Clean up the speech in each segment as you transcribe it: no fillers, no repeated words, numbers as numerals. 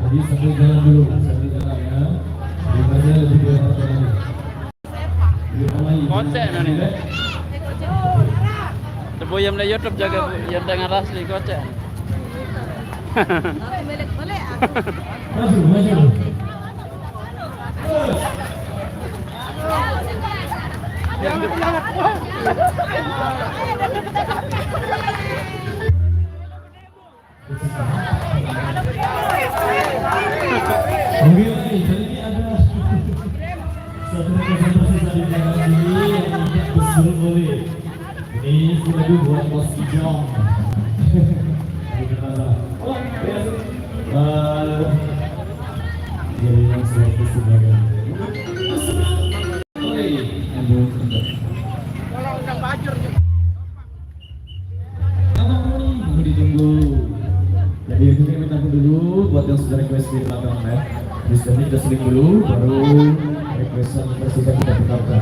Jadi sambil jalan dulu, sambil jalan ya. Dimana lebih dekat lagi. Kocek nih. Tebu yang di YouTube jaga yang dengan asli kocek. Maju, maju. Oke, jadi ini ada satu representasi dari belakang ini yang tidak disuruh boleh. Ini sudah buat Bos Ijong. Oh, jadi yang suatu sebagai. Mau ditunggu. Jadi kita minta dulu buat yang sudah request di belakang ya. Disini kita seling dulu, baru requestan persisnya kita putarkan.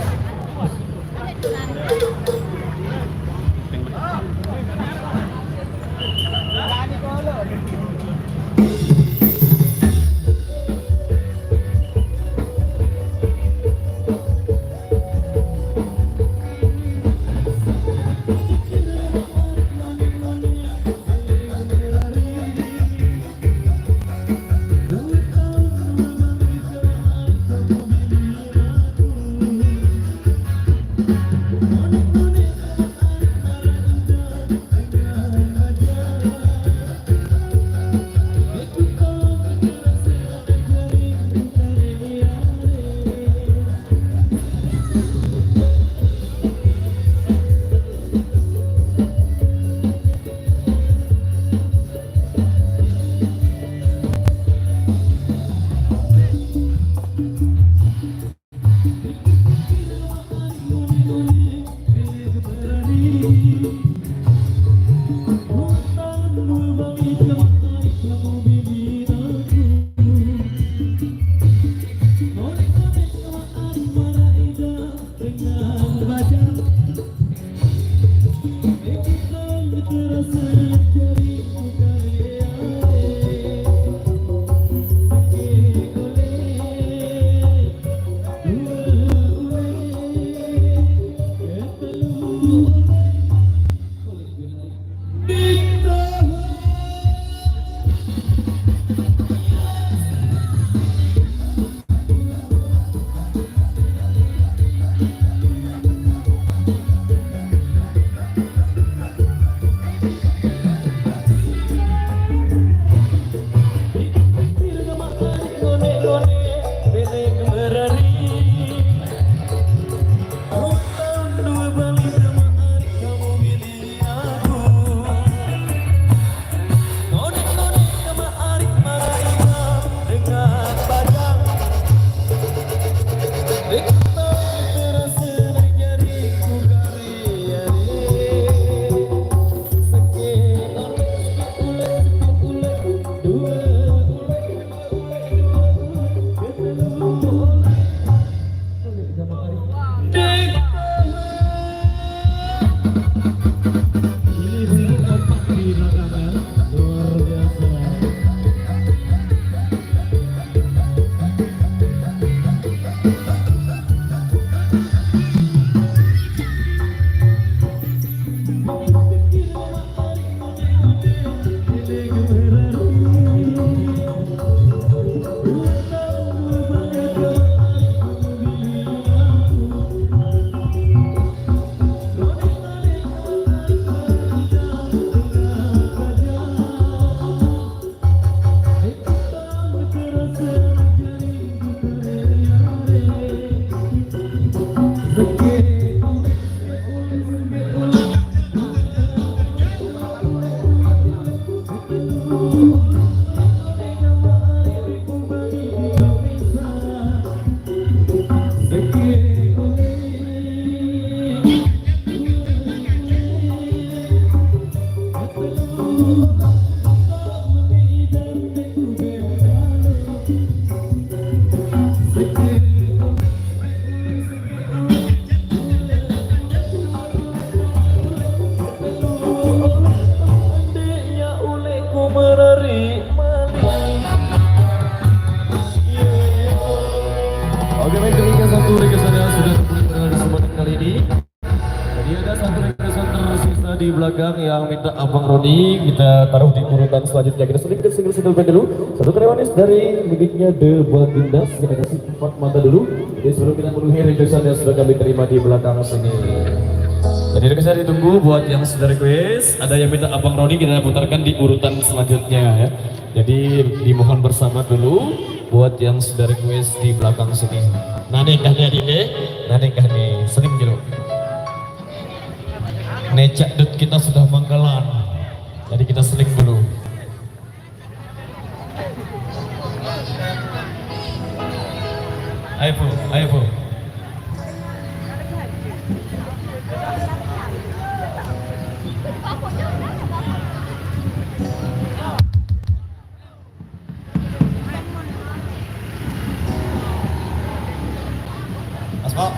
di belakang yang minta Abang Roni kita taruh di urutan selanjutnya. Kita sedikit single band dulu. Satu kreatif dari miliknya The Bagindas. Kita kasih 4 mata dulu. Jadi sebelum kita memenuhi requestan yang sudah kami terima di belakang sini. Jadi requestan ditunggu buat yang sudah request. Ada yang minta Abang Roni kita putarkan di urutan selanjutnya ya. Jadi dimohon bersama dulu buat yang sudah request di belakang sini. Nane kahnya ini, nane kahnya sering dulu. Necak dut kita sudah manggalan, jadi kita seling dulu. Ayo Bu, ayo Bu. Asma.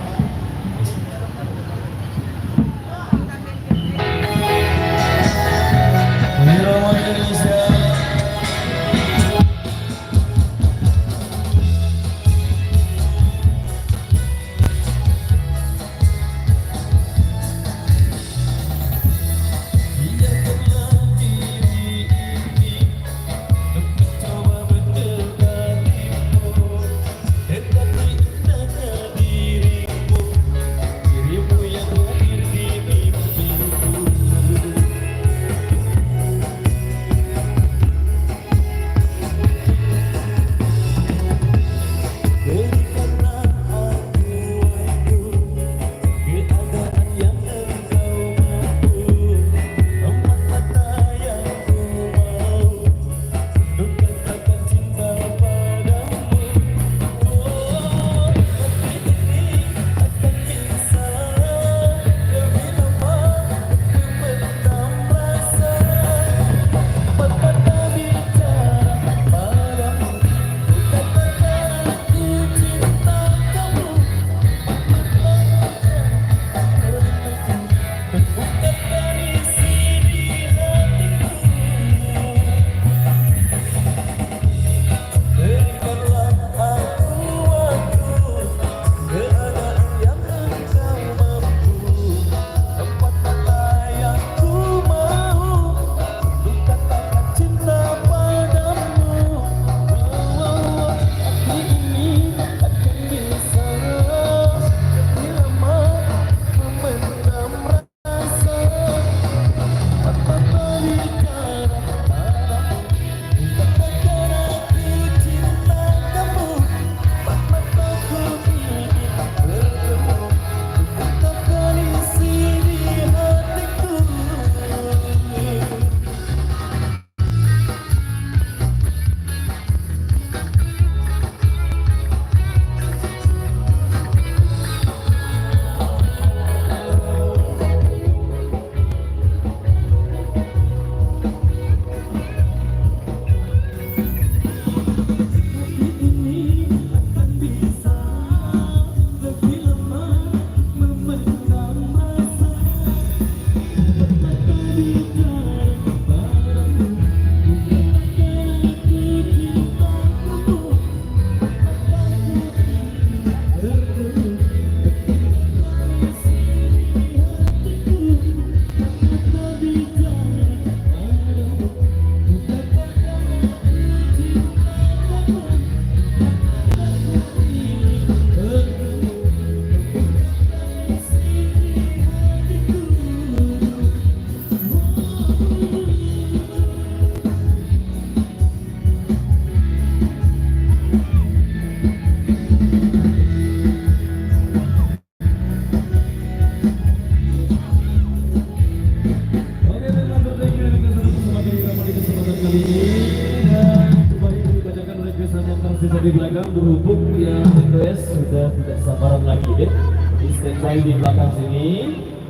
Di belakang berhubung yang request sudah tidak sabaran lagi ya. Di standby di belakang sini.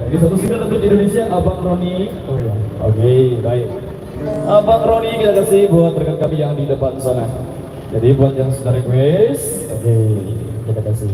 Jadi satu single untuk Indonesia Abang Roni. Oh ya. Oke, baik. Abang Roni kita kasih buat rekan kami yang di depan sana. Jadi buat yang sudah request, oke, kita kasih.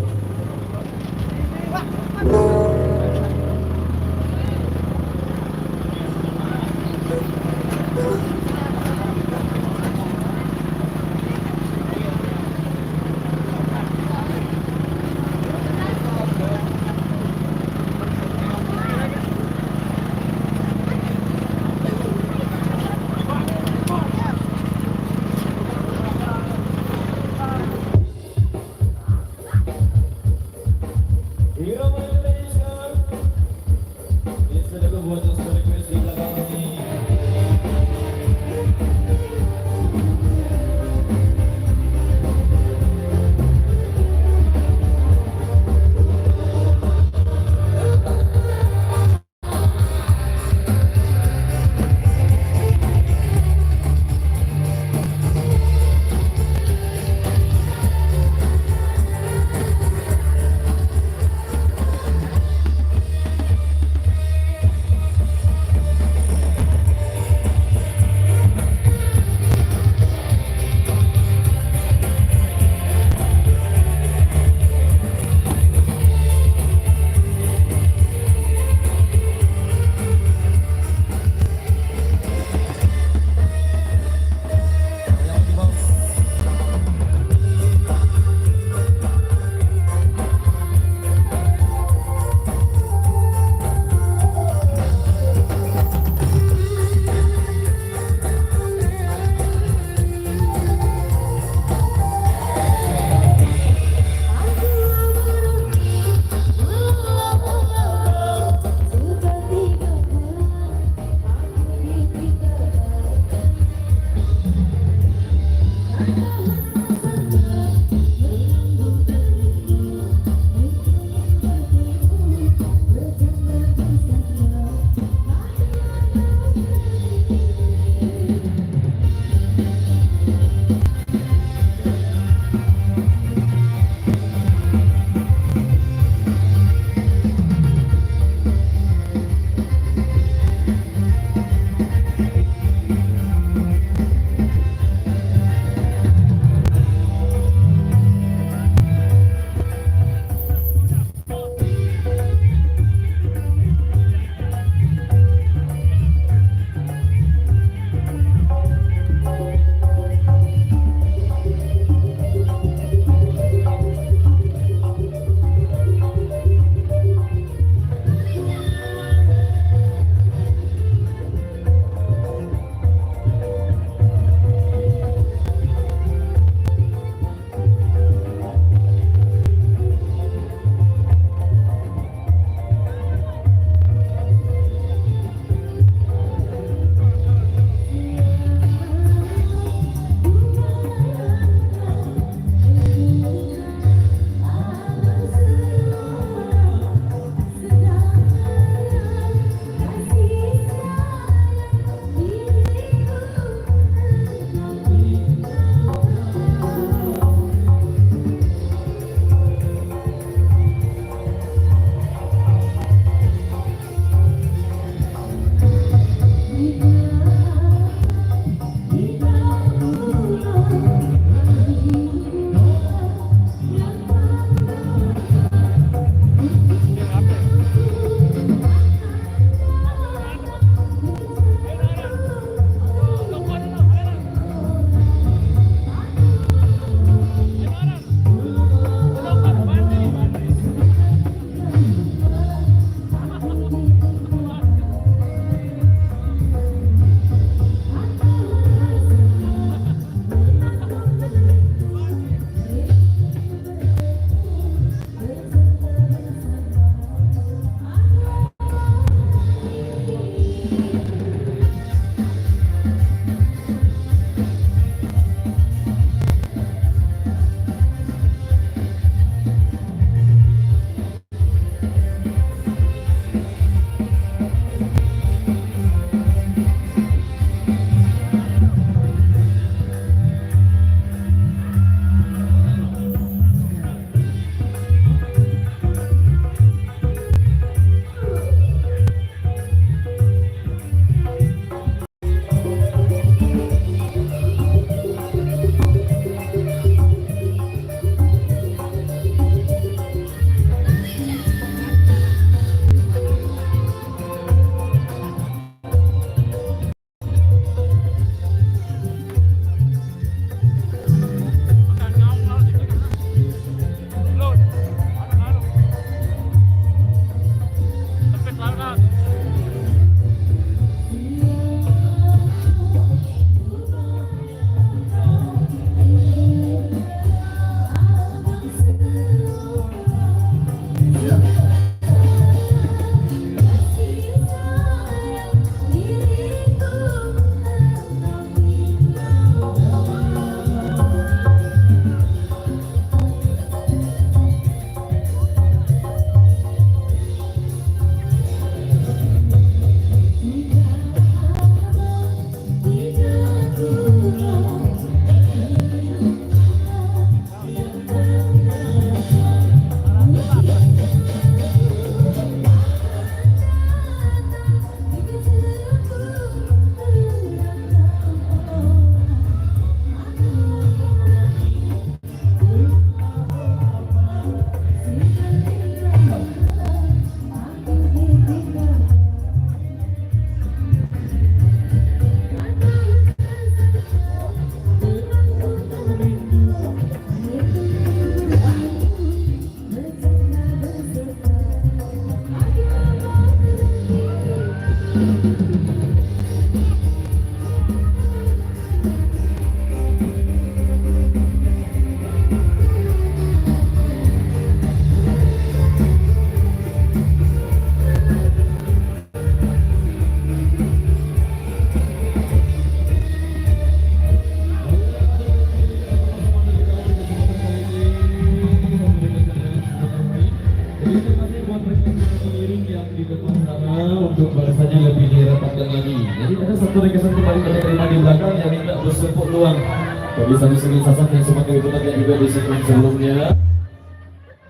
Bagi satu segi sasak yang semakin diputarkan juga di segmen sebelumnya.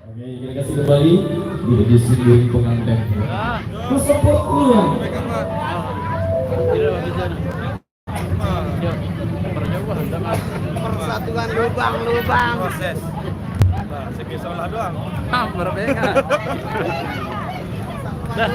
Oke, kita kasih kembali di edisi pengantin. Kesepuatnya. Persatuan lubang-lubang. Proses. Segi seolah doang. Berbeda. Dah.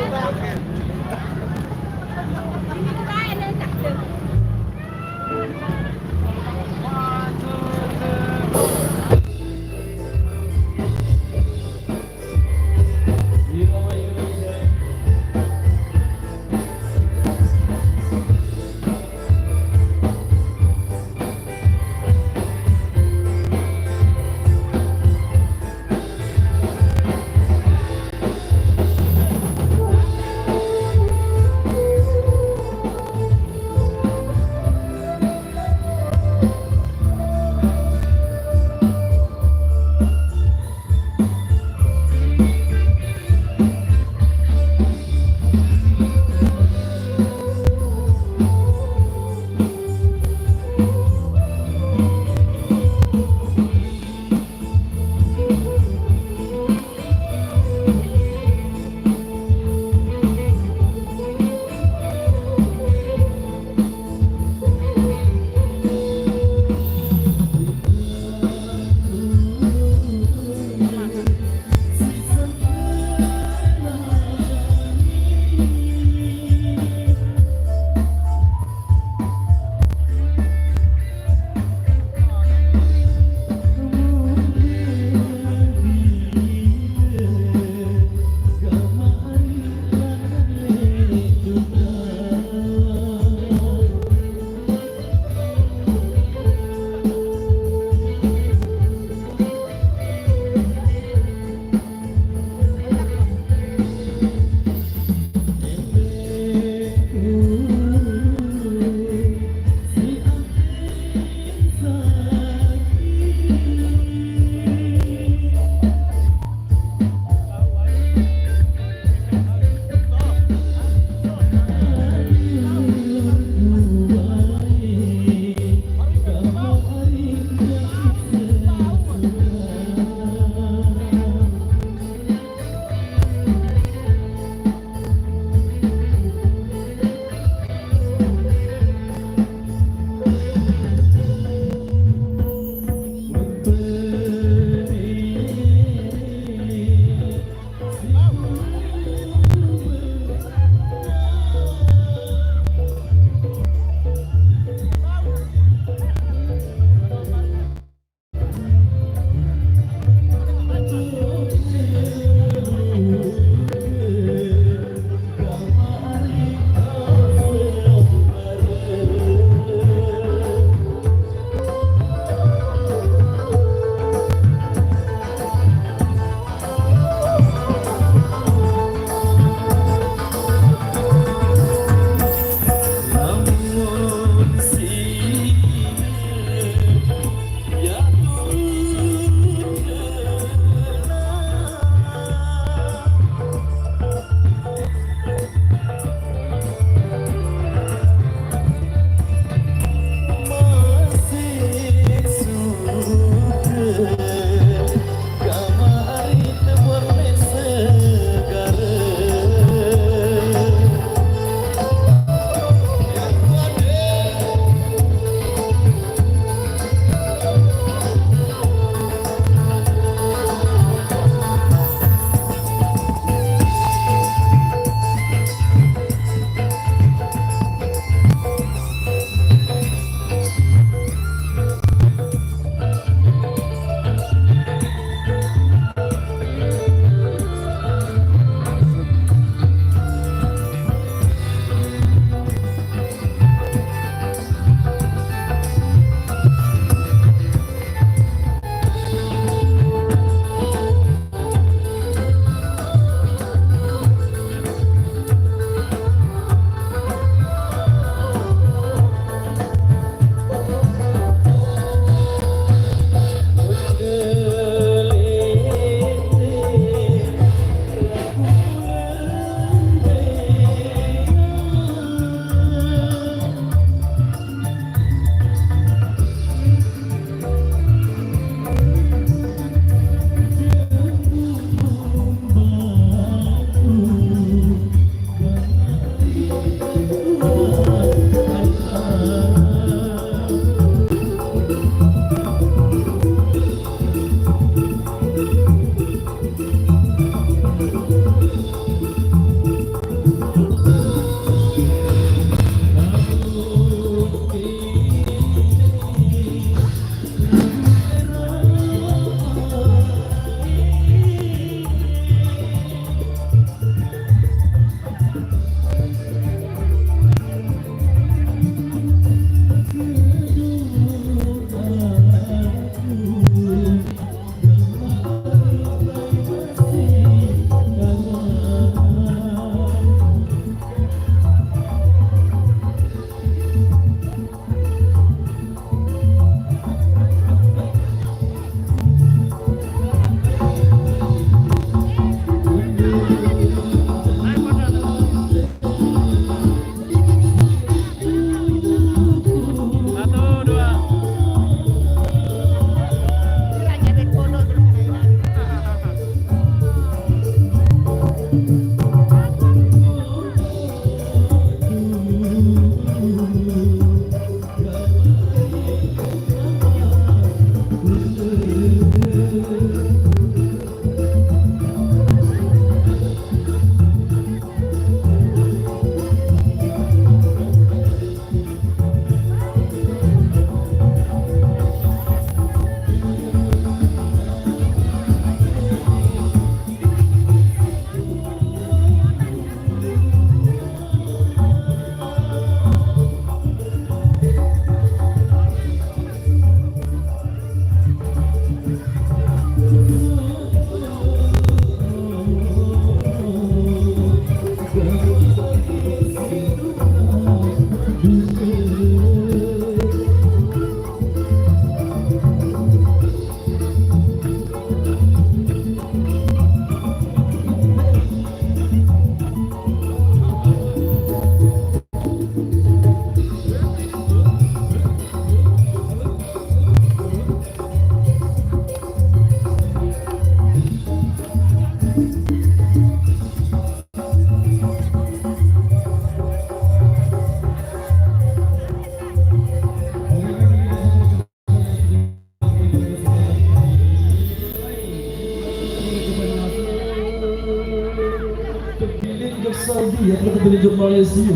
ya kita tunjuk Malaysia.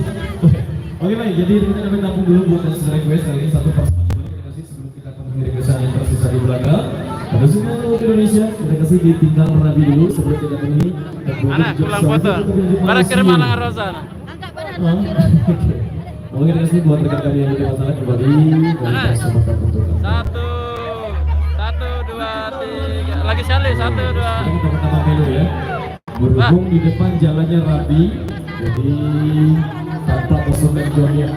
Oke baik, jadi kita akan tampung dulu buat yang sudah request kali ini satu persatu dulu kita kasih sebelum kita penuhi requestan yang tersisa di belakang. Ada semua untuk Indonesia, kita kasih ditinggal Rabi dulu sebelum kita penuhi. Anak pulang foto. Para kirim anak Rosa. Oke, terima kasih buat rekan kami yang di masalah kembali dan kesempatan untuk Satu, dua, tiga. Lagi sekali, satu, dua. kita pertama melu ya. Berhubung di depan jalannya rapi, jadi tanpa kosong dan jonya.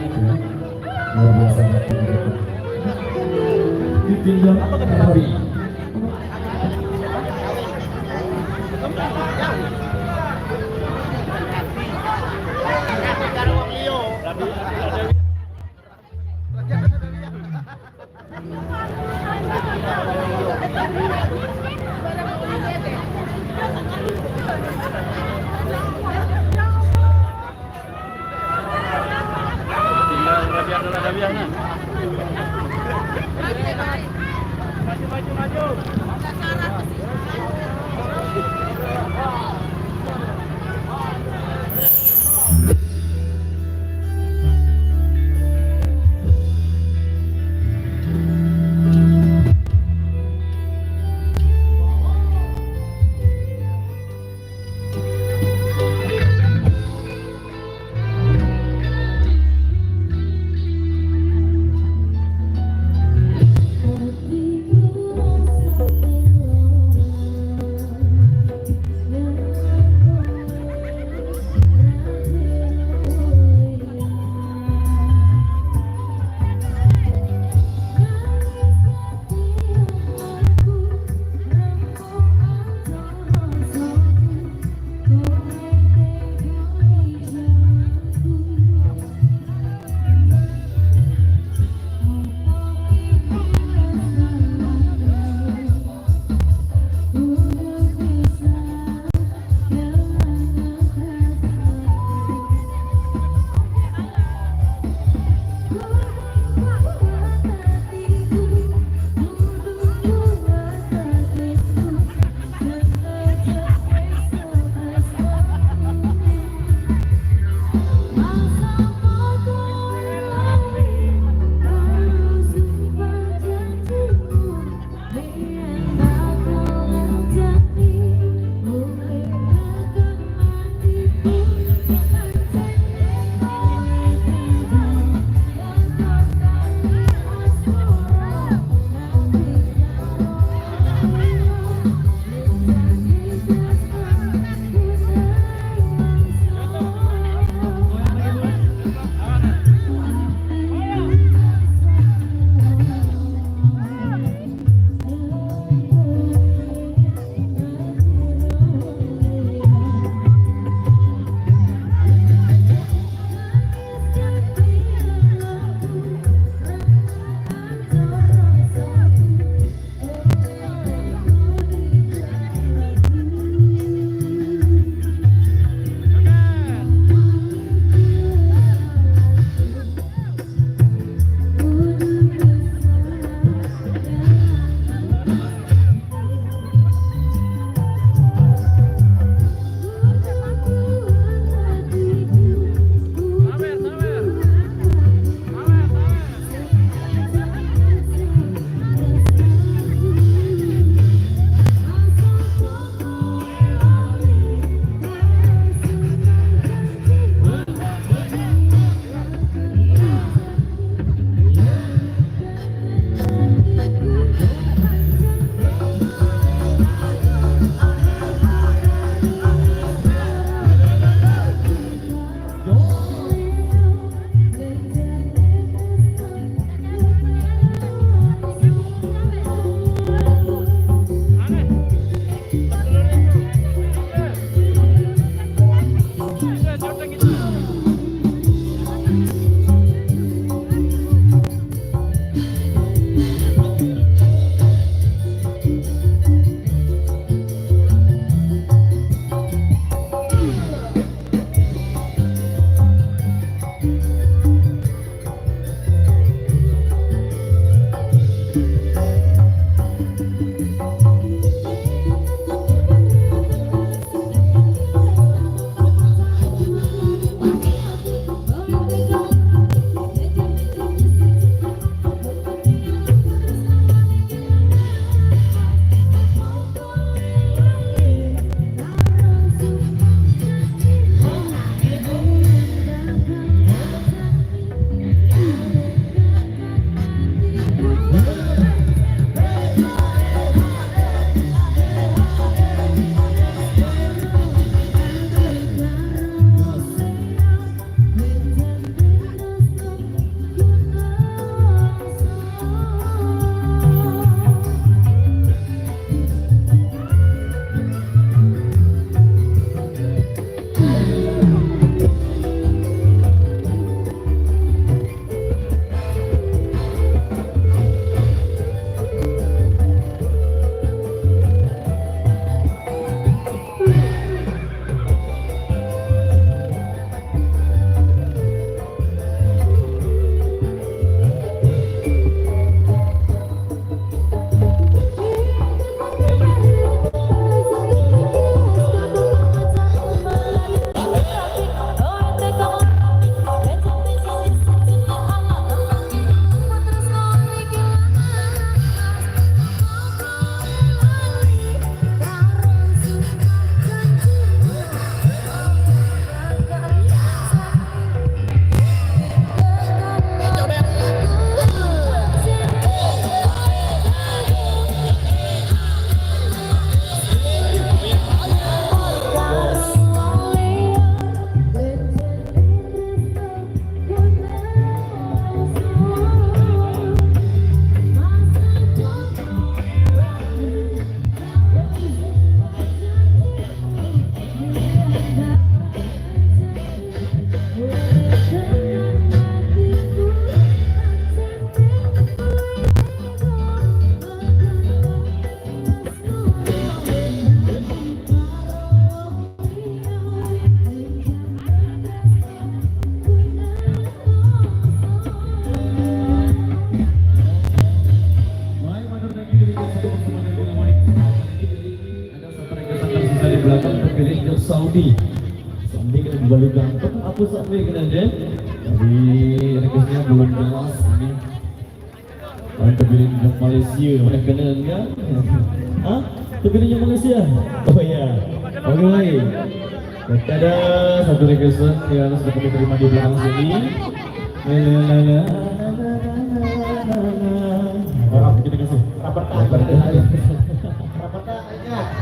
Luar biasa. Ditinggal rapi. Tinggal biar dulu ada biarnya. Maju. Saudi. Saudi kena balik ganteng apa sampai kena deh. Tapi rekesnya belum jelas ini. Terpilih di Malaysia, mana kena enggak? Hah? Terpilihnya Malaysia? Oh iya. Oke baik. Kita ada satu requestan yang sudah kami terima di belakang sini. Orang kita kasih.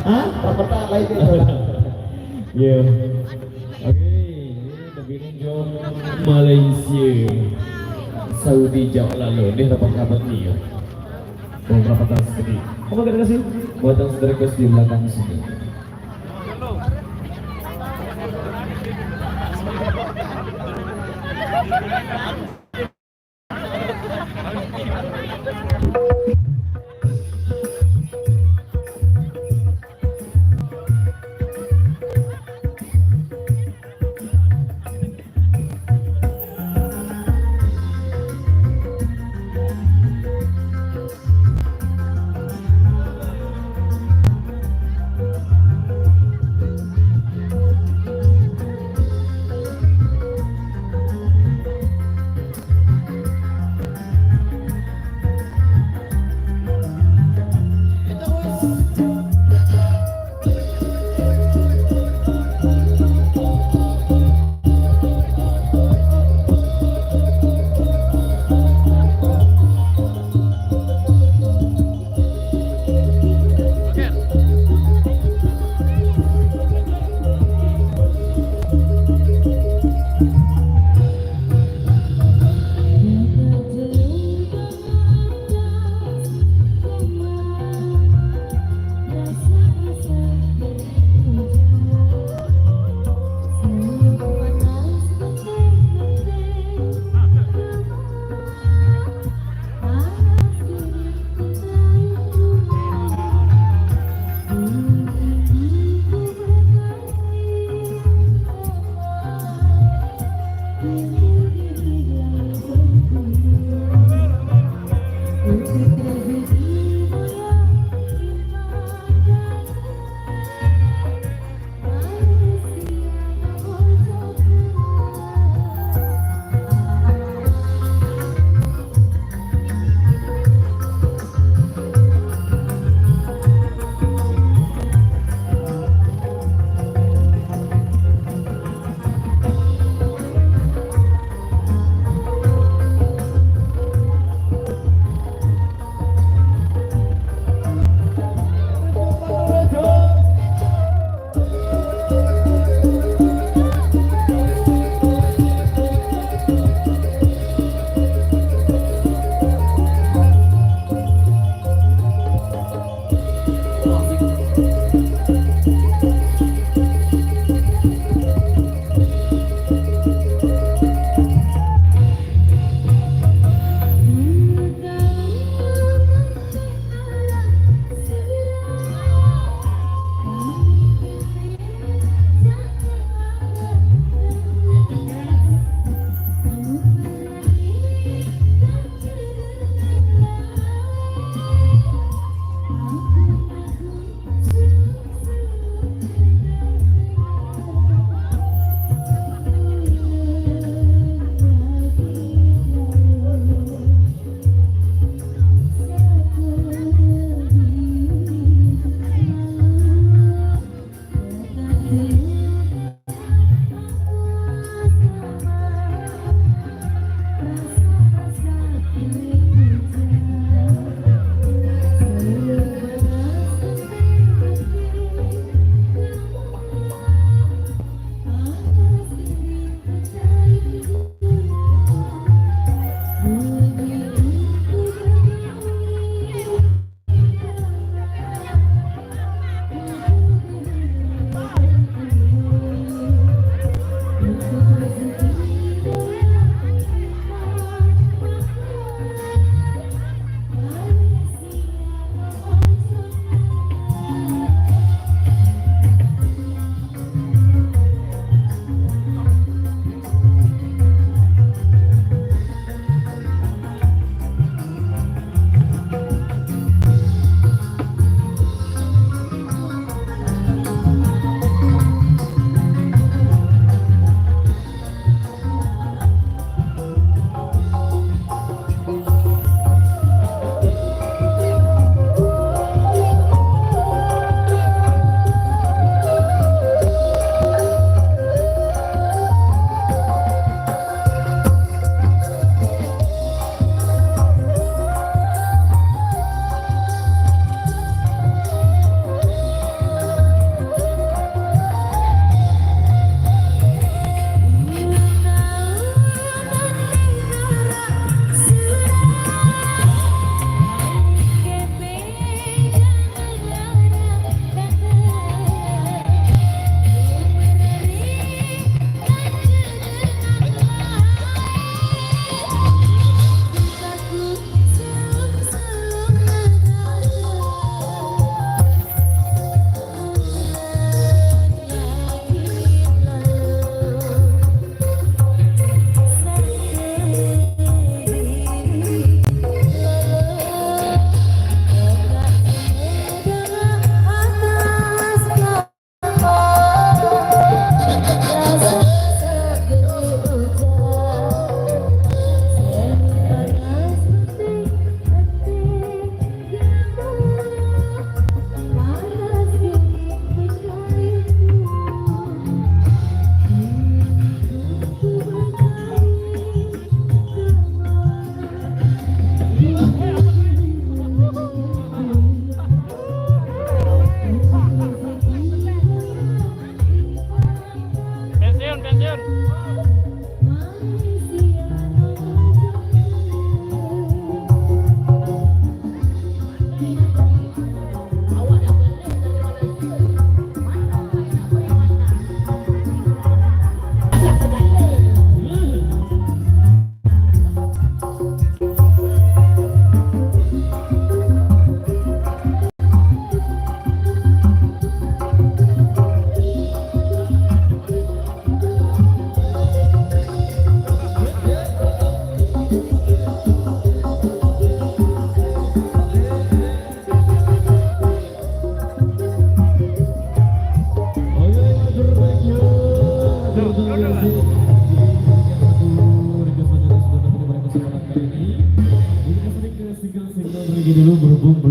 Hah? Ya. Oke, terpilih jom Malaysia. Saudi jauh lalu, ini rapat-rapat nih ya. Beberapa tahun sekali. Apa kita kasih? Buat yang sudah request di belakang sini.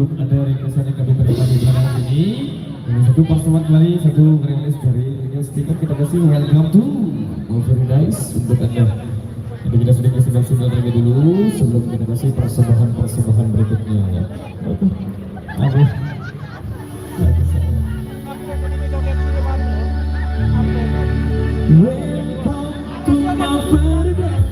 belum ada ringkasan yang kami berikan di belakang ini. Satu pasangan kembali, satu rilis dari speaker kita kasih welcome to very nice untuk anda. Jadi kita sedikit sudah terlebih dulu sebelum kita kasih persembahan berikutnya ya. Oke. Aduh. Welcome to my paradise.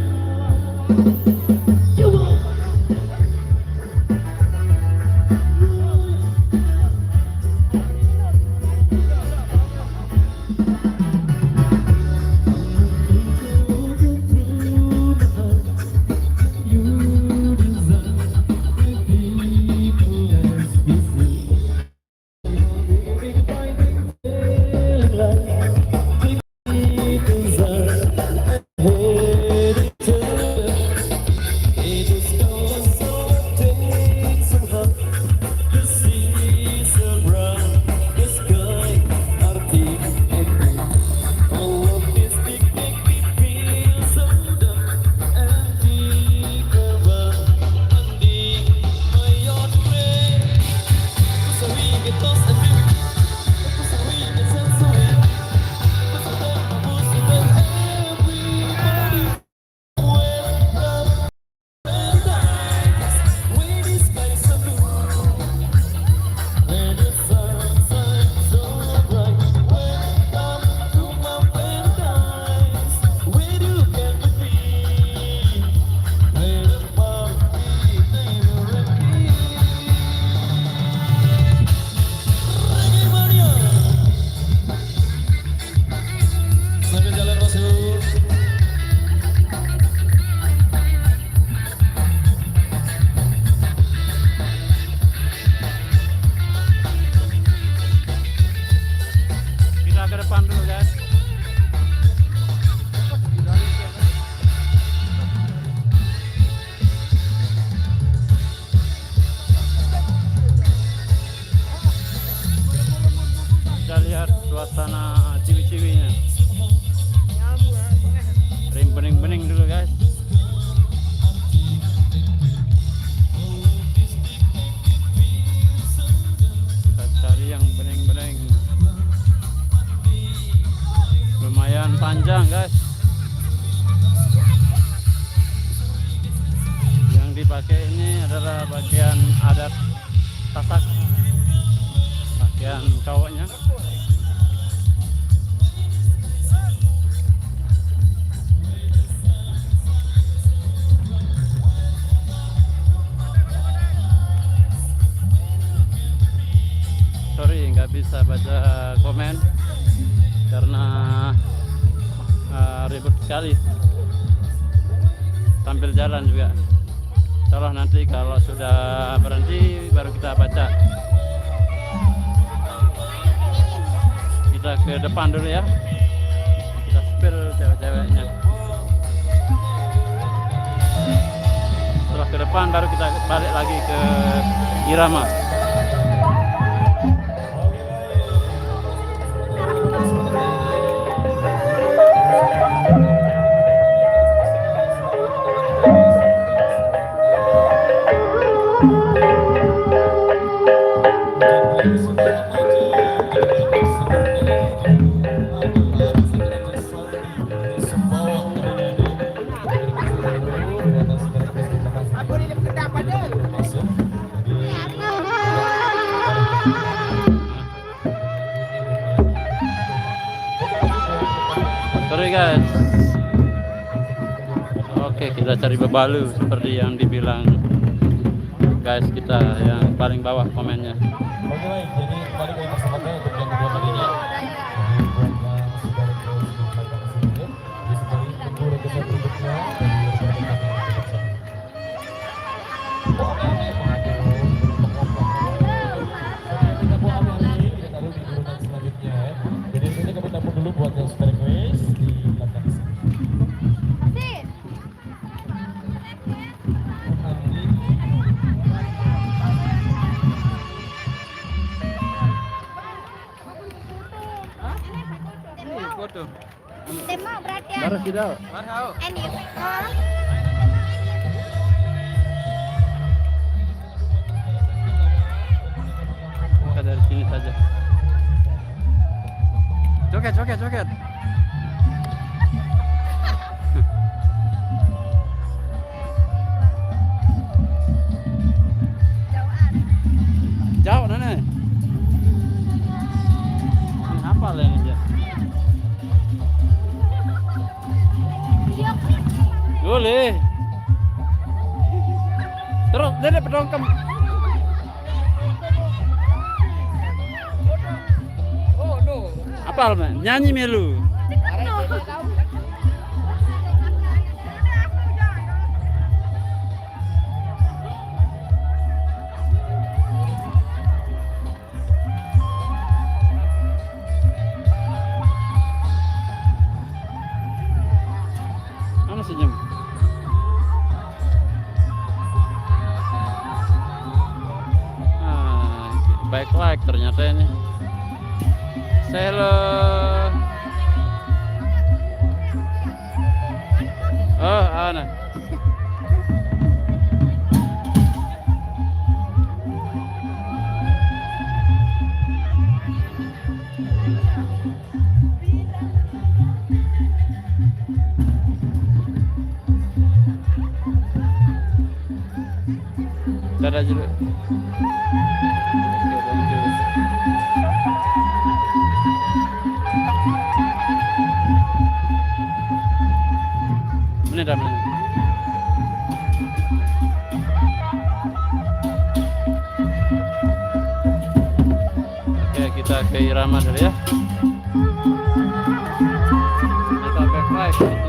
Suasana ciwi-ciwinya, bening-bening dulu guys. Kita cari yang bening-bening, lumayan panjang guys. Yang dipakai ini adalah bagian adat Sasak, bagian cowoknya. Sorry nggak bisa baca komen karena ribut sekali sambil jalan juga. Insyaallah nanti kalau sudah berhenti baru kita baca. Kita ke depan dulu ya, kita spill cewek-ceweknya. Setelah ke depan baru kita balik lagi ke irama. Sorry guys. Oke, kita cari bebalu seperti yang dibilang guys kita yang paling bawah komennya. Oke baik, jadi kembali ke persahabatan untuk yang kedua kalinya. Jadi sini kami tampung dulu buat yang super request di belakang sini. Foto. Tema berarti Baru tidak. ini aja. Joget, joget, joget. Jauh nenek. Ini apa lah ini aja? Boleh. Terus nenek pedongkem. Apa men? Nyanyi melu. Mana senyum? Baik like ternyata ini. Hello. Oh, Ana. Dadah dulu. Ini dah mana? Oke, kita ke irama dulu ya. Kita back live di sini.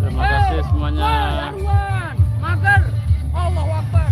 Terima kasih semuanya. Mager. Allahu Akbar.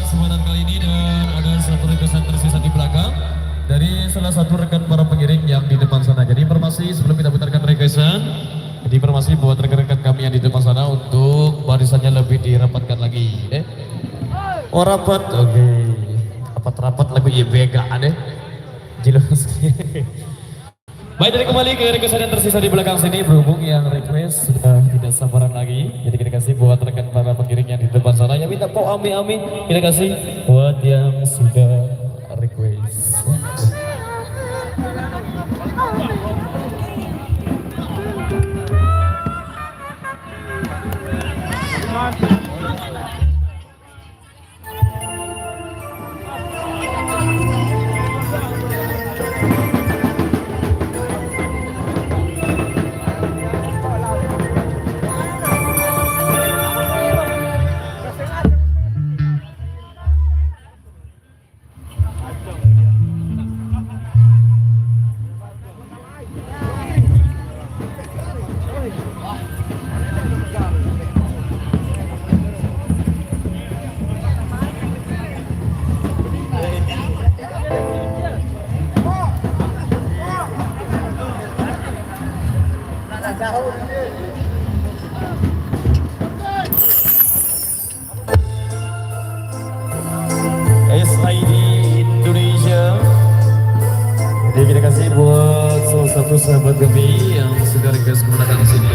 Kesempatan kali ini dan ada satu requestan tersisa di belakang dari salah satu rekan para pengiring yang di depan sana. Jadi informasi sebelum kita putarkan requestan, jadi informasi buat rekan-rekan kami yang di depan sana untuk barisannya lebih dirapatkan lagi. Oh rapat, oke. Rapat-rapat lagu YBK deh. Jelas. Baik, dari kembali ke requestan yang tersisa di belakang sini, berhubung yang request sudah tidak sabaran lagi, jadi kita kasih buat rekan para pengiring yang di depan sana yang minta kok ami-ami, kita kasih buat yang sudah request. SID Indonesia. Jadi kita kasih buat salah satu sahabat kami yang sudah request kemenangan di sini.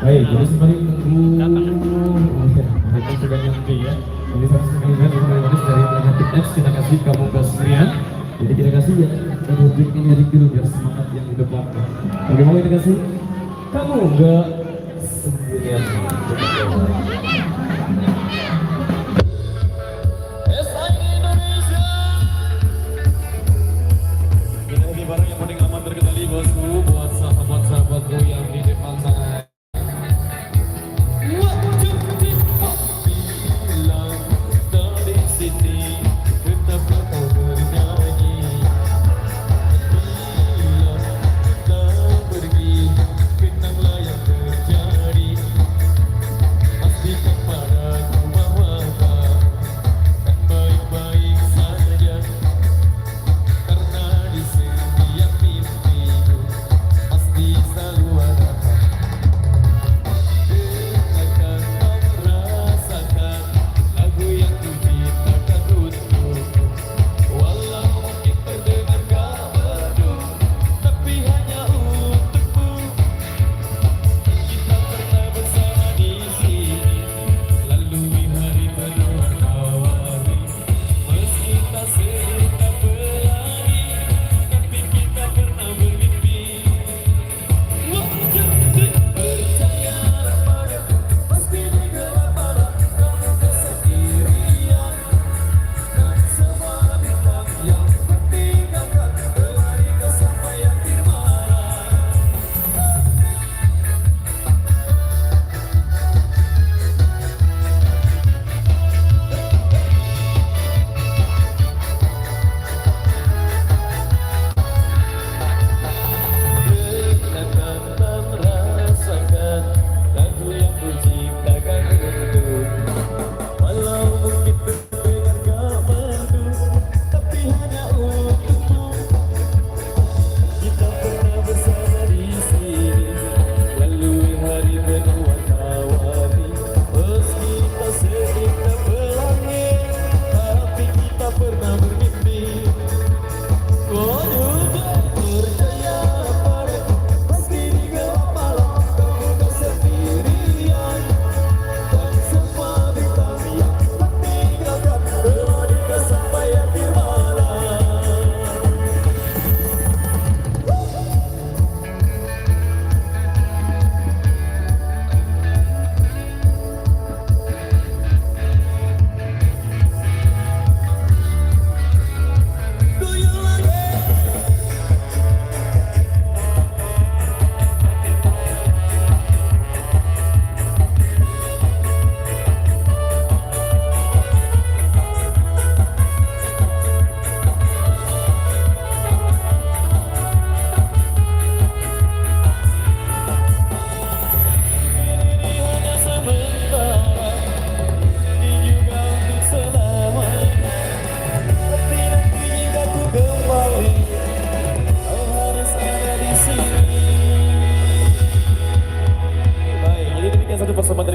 Baik, jadi sembari menunggu. Itu sudah nyampe ya. Jadi saya sekali lagi dari next kita kasih kamu ke sekalian. Jadi kita kasih ya, dan objek ini dari dulu biar semangat yang di depan. Oke, mau kita kasih kamu enggak sendirian. SID Indonesia. Kita lagi bareng yang paling aman terkendali bosku, buat sahabat-sahabatku yang di depan sana.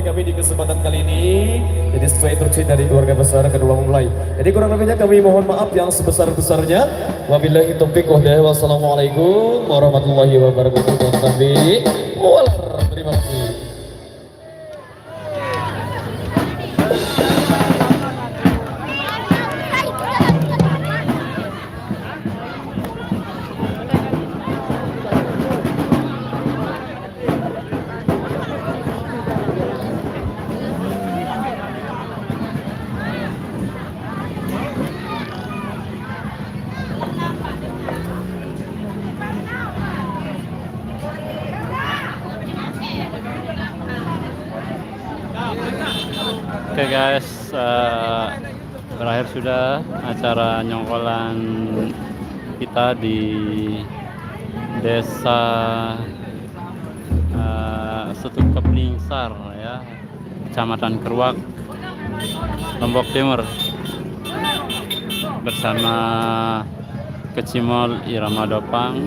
Kami di kesempatan kali ini, jadi sesuai instruksi dari keluarga besar kedua mempelai. Jadi kurang lebihnya kami mohon maaf yang sebesar-besarnya. Wabillahi taufiq wal hidayah. Wassalamualaikum warahmatullahi wabarakatuh. Terima kasih. Oke guys, berakhir sudah acara nyongkolan kita di desa Setup Keplingsar ya, Kecamatan Keruak, Lombok Timur, bersama Kecimol Irama Dopang.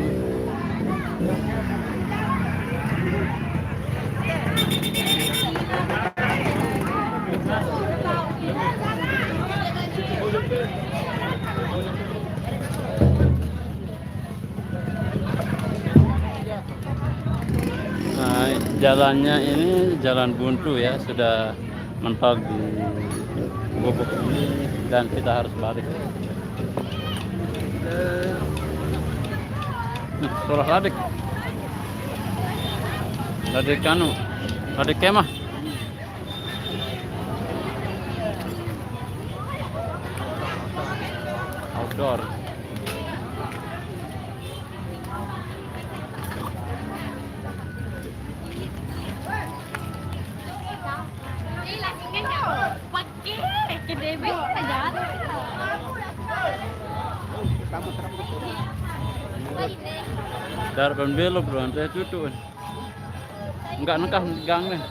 Jalannya ini jalan buntu ya, sudah mentok di gubuk dan kita harus balik. Sekolah Ladik. Ladik kanu, Ladik kemah. Outdoor. Pakai ke debek aja. Dar belok bro, nanti cucu. Enggak nekah gang nih.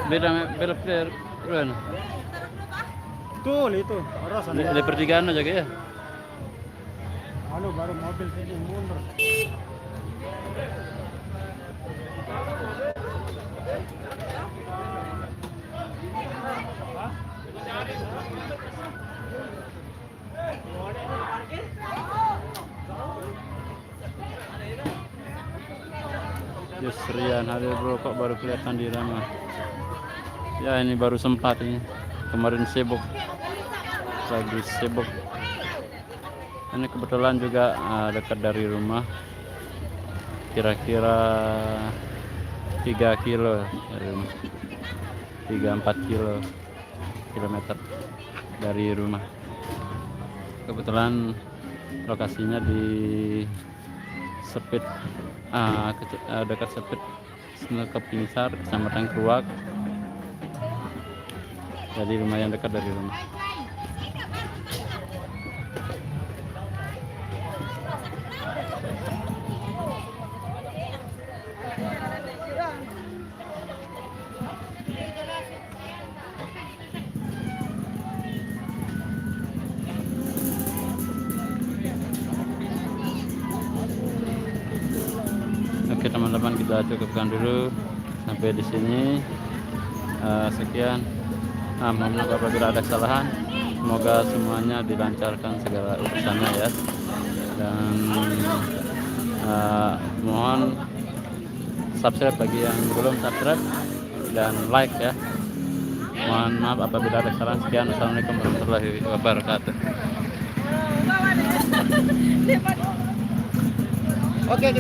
Beda belok player bro. Betul itu. Harus Di pertigaan aja ya. Halo baru mobil sini mundur. Yusrian hari bro kok baru kelihatan di Rama. Ya ini baru sempat ini. Kemarin sibuk. Lagi sibuk. Ini kebetulan juga dekat dari rumah. Kira-kira 3 kilo dari rumah. 3-4 kilometer dari rumah. Kebetulan lokasinya di Sepit, dekat Sepit, Kepinsar, Kecamatan Kruak. Jadi lumayan dekat dari rumah. Oke teman-teman, kita cukupkan dulu sampai di sini. Sekian. Mohon maaf apabila ada kesalahan. Semoga semuanya dilancarkan segala urusannya ya. Dan mohon subscribe bagi yang belum subscribe dan like ya. Mohon maaf apabila ada kesalahan. Sekian. Assalamualaikum warahmatullahi wabarakatuh. Oke.